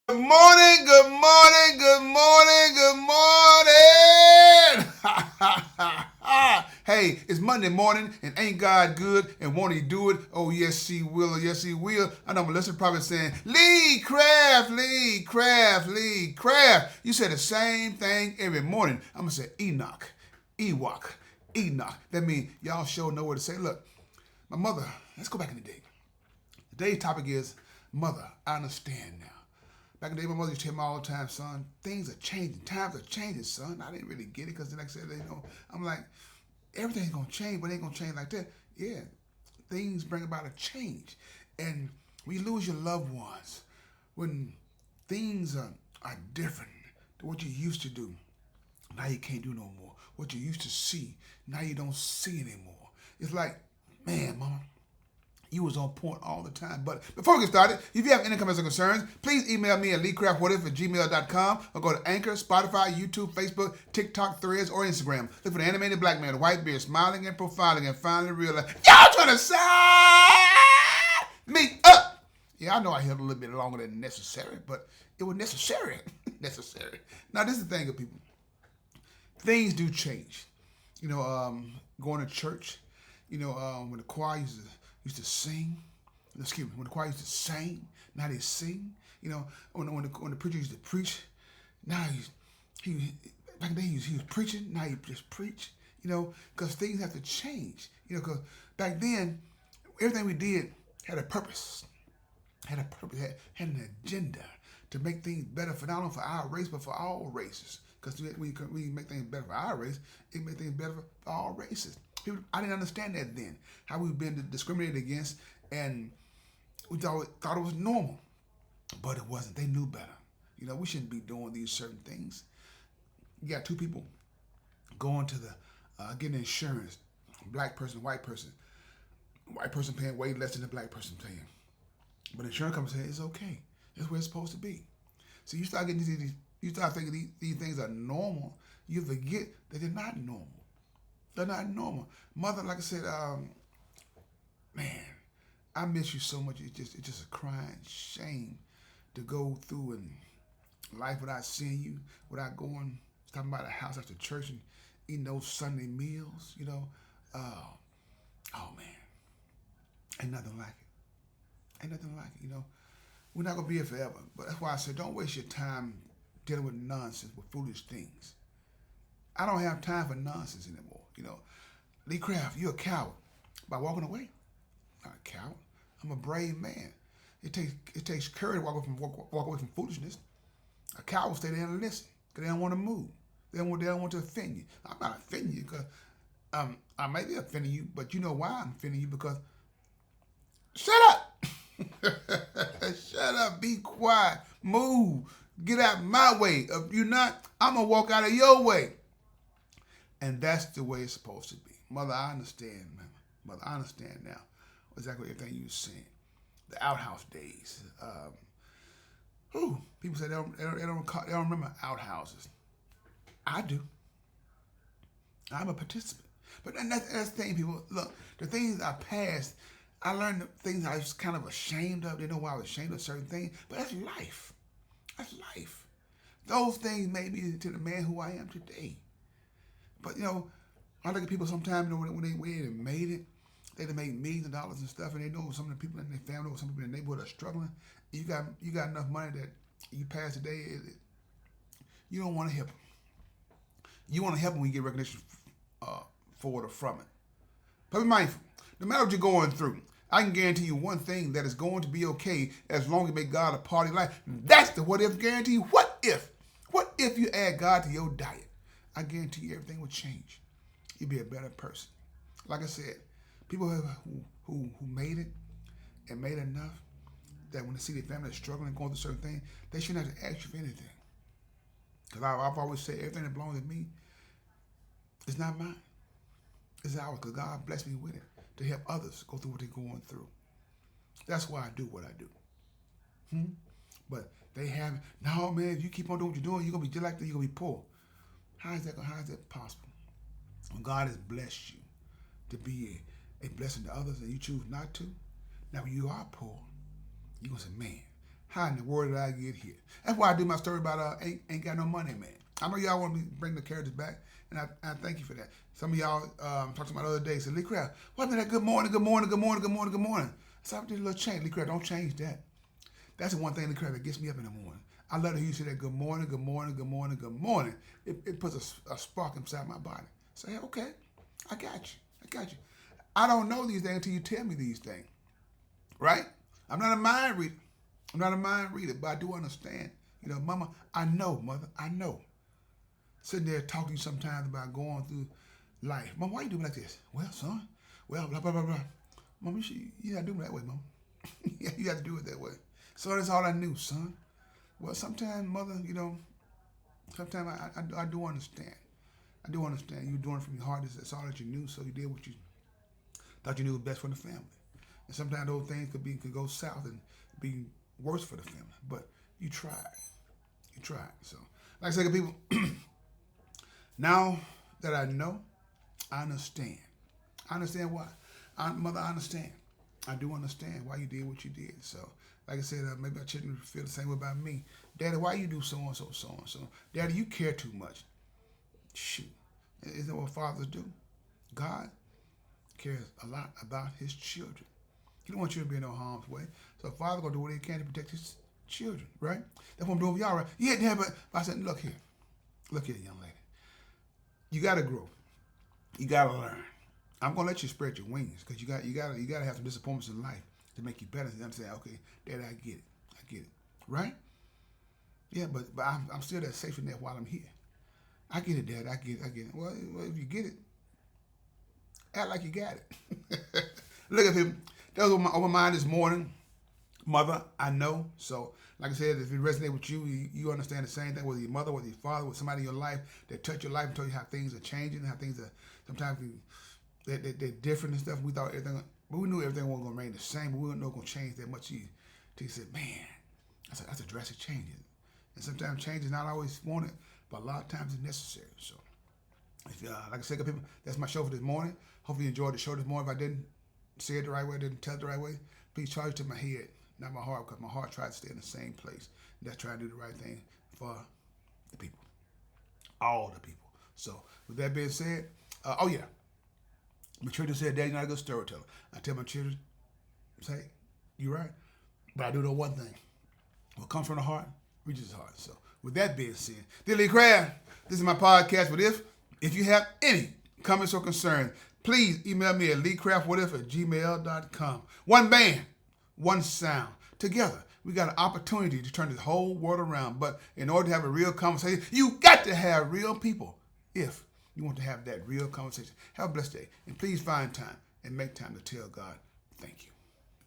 Good morning, good morning, good morning, good morning. Hey, it's Monday morning and ain't God good and won't he do it? Oh, yes, he will. Oh, yes, he will. I know Melissa probably saying, Lee Craft, Lee Craft, Lee Craft. You say the same thing every morning. I'm going to say Enoch, Ewok, Enoch. That means y'all sure know what to say. Look, my mother, let's go back in the day. Today's topic is Mother, I understand now. Back in the day, my mother used to tell me all the time, son, things are changing. Times are changing, son. I didn't really get it because, like I said, I'm like, everything's going to change, but it ain't going to change like that. Yeah, things bring about a change. And when you lose your loved ones, when things are different than what you used to do, now you can't do no more. What you used to see, now you don't see anymore. It's like, man, mama, you was on point all the time. But before we get started, if you have any comments or concerns, please email me at leecraftwhatif@gmail.com or go to Anchor, Spotify, YouTube, Facebook, TikTok, Threads, or Instagram. Look for the animated black man, the white beard, smiling and profiling, and finally realize y'all trying to sign me up. Yeah, I know I held a little bit longer than necessary, but it was necessary. Necessary. Now, this is the thing of people. Things do change. Going to church, when the choir used to sing, excuse me, when the choir used to sing, now they sing. When the preacher used to preach, now he back in the day he was preaching, now he just preach. Because things have to change. Because back then everything we did had a purpose, had an agenda to make things better for not only for our race but for all races. Because we make things better for our race, it make things better for all races. I didn't understand that then, how we've been discriminated against, and we thought it was normal, but it wasn't. They knew better. We shouldn't be doing these certain things. You got two people going to the getting insurance, black person, white person paying way less than the black person paying, but the insurance company says it's okay. That's where it's supposed to be. So you start getting you start thinking these things are normal. You forget that they're not normal. They're not normal. Mother, like I said, man, I miss you so much. It's just a crying shame to go through in life without seeing you, without talking about a house after church and eating those Sunday meals. Oh man, ain't nothing like it. Ain't nothing like it. We're not gonna be here forever, but that's why I said don't waste your time dealing with nonsense, with foolish things. I don't have time for nonsense anymore. Lee Craft, you're a coward by walking away. I'm not a coward. I'm a brave man. It takes courage to walk away from foolishness. A coward will stay there and listen because they don't want to move. They don't want to offend you. I'm not offending you because I may be offending you, but you know why I'm offending you because shut up. Shut up. Be quiet. Move. Get out my way. If you're not, I'm gonna walk out of your way. And that's the way it's supposed to be. Mother, I understand, man. Mother, I understand now exactly everything you were saying. The outhouse days. People say they don't remember outhouses. I do. I'm a participant. But that's the thing, people. Look, the things I passed, I learned the things I was kind of ashamed of. They know why I was ashamed of certain things. But that's life. That's life. Those things made me to the man who I am today. But I look at people sometimes, when they made it, they done made millions of dollars and stuff, and they know some of the people in their family, or some people in the neighborhood are struggling. You got enough money that you pass today, you don't want to help them. You want to help them when you get recognition for it or from it. But be mindful. No matter what you're going through, I can guarantee you one thing, that is going to be okay as long as you make God a part of your life. That's the what if guarantee. What if? What if you add God to your diet? I guarantee you everything will change. You'll be a better person. Like I said, people who made it and made enough that when they see their family is struggling and going through certain things, they shouldn't have to ask you for anything. Because I've always said everything that belongs to me is not mine. It's ours because God blessed me with it to help others go through what they're going through. That's why I do what I do. But they have, no man, if you keep on doing what you're doing, you're going to be just like that, you're going to be poor. How is that possible? When God has blessed you to be a blessing to others and you choose not to, now when you are poor, you're going to say, man, How in the world did I get here? That's why I do my story about ain't got no money, man. I know y'all want me to bring the characters back, and I thank you for that. Some of y'all talked to me the other day, said, Lee Craft, what happened to that good morning, good morning, good morning, good morning, good morning? So I did a little change. Lee Craft, don't change that. That's the one thing, Lee Craft, that gets me up in the morning. I love to hear you say that good morning, good morning, good morning, good morning. It puts a spark inside my body. Say, hey, okay, I got you. I got you. I don't know these things until you tell me these things, right? I'm not a mind reader. I'm not a mind reader, but I do understand. You know, Mama, I know, Mother, I know. Sitting there talking to you sometimes about going through life. Mom, why you doing like this? Well, son, well, blah, blah, blah, blah. Mom, you gotta do it that way, Mom. Yeah, you got to do it that way. So that's all I knew, son. Well, sometimes, Mother, you know, sometimes I do understand. I do understand. You were doing it from your heart. That's all that you knew, so you did what you thought you knew was best for the family. And sometimes those things could go south and be worse for the family. But you tried. You tried. So, like I said, people, now that I know, I understand. I understand why. Mother, I understand. I do understand why you did what you did. So, like I said, maybe my children feel the same way about me. Daddy, why you do so and so, so and so? Daddy, you care too much. Shoot. Isn't that what fathers do? God cares a lot about his children. He don't want you to be in no harm's way. So father gonna do what he can to protect his children, right? That's what I'm doing with y'all, right? Yeah, but I said, look here, young lady. You gotta grow. You gotta learn. I'm gonna let you spread your wings because you gotta have some disappointments in life to make you better. And understand, okay, Daddy, I get it, right? Yeah, but I'm still that safety net while I'm here. I get it, Dad. I get it. Well, if you get it, act like you got it. Look at him. That was on my mind this morning. Mother, I know. So, like I said, if it resonates with you, you understand the same thing with your mother, with your father, with somebody in your life that touch your life and tell you how things are changing, how things are sometimes they're different and stuff. We thought everything, but we knew everything wasn't going to remain the same, but we weren't going to change that much either. Until you said, man, that's a drastic change. And sometimes change is not always wanted, but a lot of times it's necessary. So, if, like I said, people, that's my show for this morning. Hopefully you enjoyed the show this morning. If I didn't say it the right way, didn't tell it the right way, please charge it to my head, not my heart, because my heart tries to stay in the same place. That's trying to do the right thing for the people, all the people. So, with that being said, oh yeah, my children said, Daddy, you're not a good storyteller. I tell my children, say, you're right, but I do know one thing. What comes from the heart reaches the heart. So, with that being said, Lee Craft, this is my podcast. But if you have any comments or concerns, please email me at leecraftwhatif@gmail.com. One band, one sound. Together, we got an opportunity to turn this whole world around. But in order to have a real conversation, you got to have real people if you want to have that real conversation. Have a blessed day. And please find time and make time to tell God thank you.